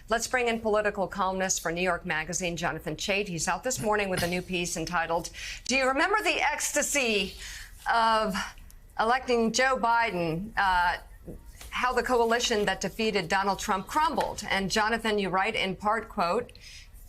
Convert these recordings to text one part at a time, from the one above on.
Let's bring in political columnist for New York Magazine, Jonathan Chait. He's out this morning with a new piece entitled, "Do you remember the ecstasy of electing Joe Biden? How the coalition that defeated Donald Trump crumbled." And Jonathan, you write in part, quote,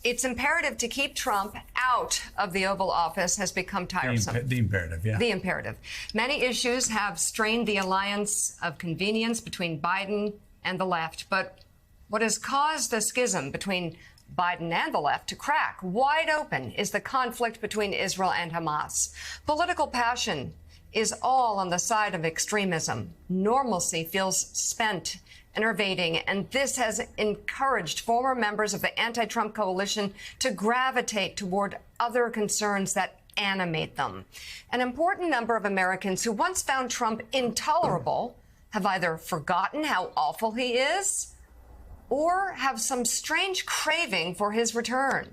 "It's imperative to keep Trump out of the Oval Office has become tiresome." The imperative, yeah. The imperative. Many issues have strained the alliance of convenience between Biden and the left. But what has caused the schism between Biden and the left to crack wide open is the conflict between Israel and Hamas. Political passion is all on the side of extremism. Normalcy feels spent, enervating, and this has encouraged former members of the anti-Trump coalition to gravitate toward other concerns that animate them. An important number of Americans who once found Trump intolerable have either forgotten how awful he is or have some strange craving for his return.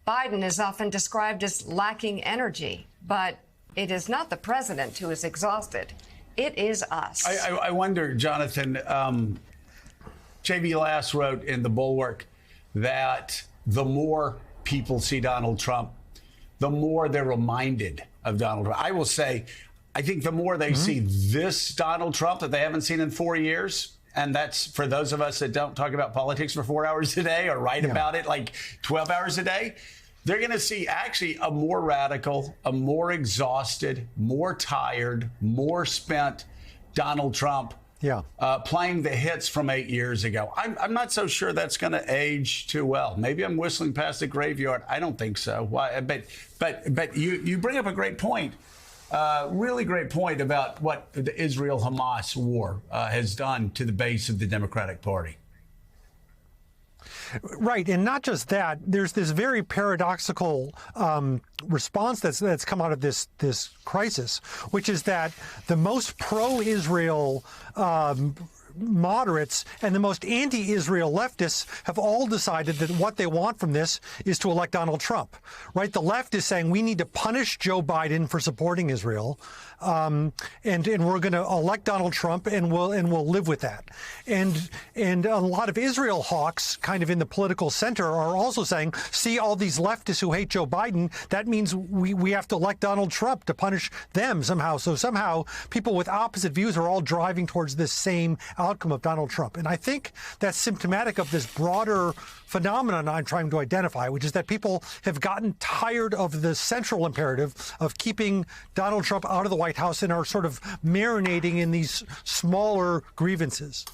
Biden is often described as lacking energy, but it is not the president who is exhausted. It is us. I wonder, Jonathan, J.B. Lass wrote in The Bulwark that the more people see Donald Trump, the more they're reminded of Donald Trump. I will say, I think the more they see this Donald Trump that they haven't seen in 4 years, and that's for those of us that don't talk about politics for 4 hours a day or write about it like 12 hours a day, they're going to see actually a more radical, a more exhausted, more tired, more spent Donald Trump playing the hits from 8 years ago. I'm not so sure that's going to age too well. Maybe I'm whistling past the graveyard. I don't think so. Why? But you bring up a great point, really great point about what the Israel-Hamas war has done to the base of the Democratic Party. Right, and not just that. There's this very paradoxical response that's come out of this crisis, which is that the most pro-Israel moderates and the most anti-Israel leftists have all decided that what they want from this is to elect Donald Trump. Right, the left is saying we need to punish Joe Biden for supporting Israel. And we're going to elect Donald Trump, and we'll live with that. And a lot of Israel hawks, kind of in the political center, are also saying, see all these leftists who hate Joe Biden. That means we have to elect Donald Trump to punish them somehow. So somehow people with opposite views are all driving towards this same outcome of Donald Trump. And I think that's symptomatic of this broader phenomenon I'm trying to identify, which is that people have gotten tired of the central imperative of keeping Donald Trump out of the White House and are sort of marinating in these smaller grievances.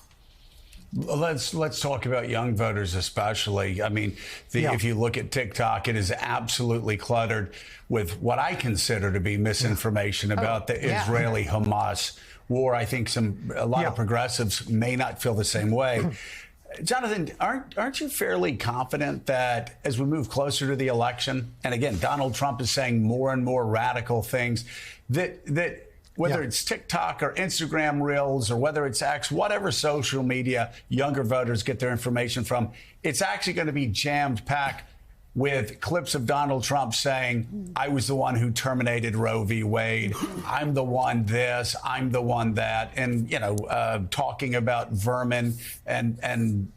Let's talk about young voters especially. I mean, if you look at TikTok, it is absolutely cluttered with what I consider to be misinformation about the Israeli-Hamas war. I think a lot of progressives may not feel the same way. Jonathan, aren't you fairly confident that as we move closer to the election, and again, Donald Trump is saying more and more radical things, that whether it's TikTok or Instagram Reels or whether it's X, whatever social media younger voters get their information from, it's actually going to be jammed packed with clips of Donald Trump saying, I was the one who terminated Roe v. Wade. I'm the one this, I'm the one that, and, talking about vermin and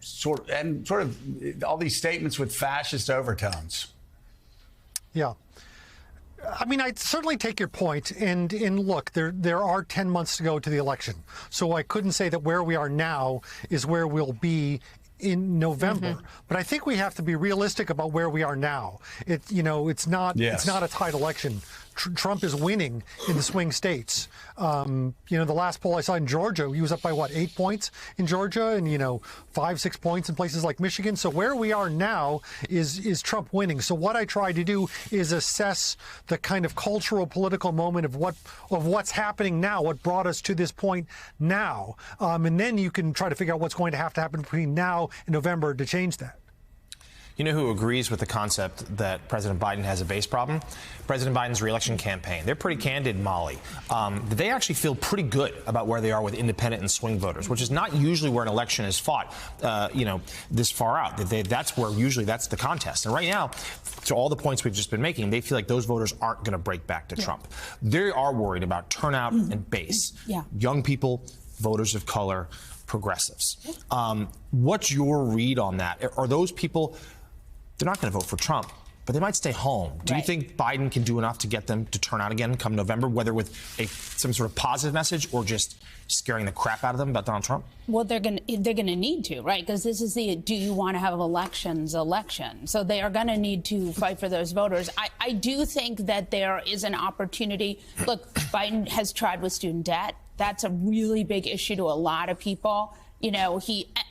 sort of all these statements with fascist overtones. Yeah. I mean, I certainly take your point, and look, there are 10 months to go to the election. So I couldn't say that where we are now is where we'll be in November. But I think we have to be realistic about where we are now. It's not a tight election. Trump is winning in the swing states. The last poll I saw in Georgia, he was up by 8 points in Georgia, and 5-6 points in places like Michigan. So where we are now is Trump winning. So what I try to do is assess the kind of cultural political moment of what's happening now, what brought us to this point now, and then you can try to figure out what's going to have to happen between now and November to change that. You know who agrees with the concept that President Biden has a base problem? President Biden's reelection campaign. They're pretty candid, Molly. They actually feel pretty good about where they are with independent and swing voters, which is not usually where an election is fought, this far out. That's where usually that's the contest. And right now, to all the points we've just been making, they feel like those voters aren't going to break back to Trump. They are worried about turnout and base. Young people, voters of color, progressives. What's your read on that? Are those people, they're not going to vote for Trump, but they might stay home. Do you think Biden can do enough to get them to turn out again come November, whether with some sort of positive message or just scaring the crap out of them about Donald Trump? Well, they're going to need to, right? Because this is the do you want to have elections election. So they are going to need to fight for those voters. I do think that there is an opportunity. Look, Biden has tried with student debt. That's a really big issue to a lot of people. You know,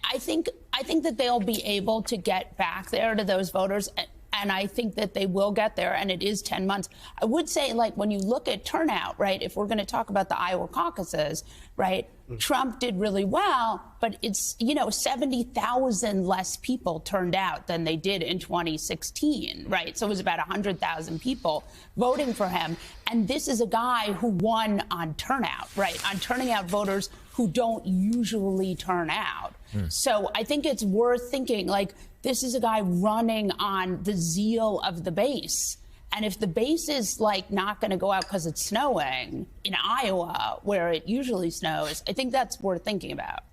I think that they'll be able to get back there to those voters. And I think that they will get there, and it is 10 months. I would say, like, when you look at turnout, right, if we're going to talk about the Iowa caucuses, right, Trump did really well, but it's, 70,000 less people turned out than they did in 2016, right? So it was about 100,000 people voting for him. And this is a guy who won on turnout, right, on turning out voters who don't usually turn out. So I think it's worth thinking, like, this is a guy running on the zeal of the base. And if the base is, like, not going to go out because it's snowing in Iowa, where it usually snows, I think that's worth thinking about.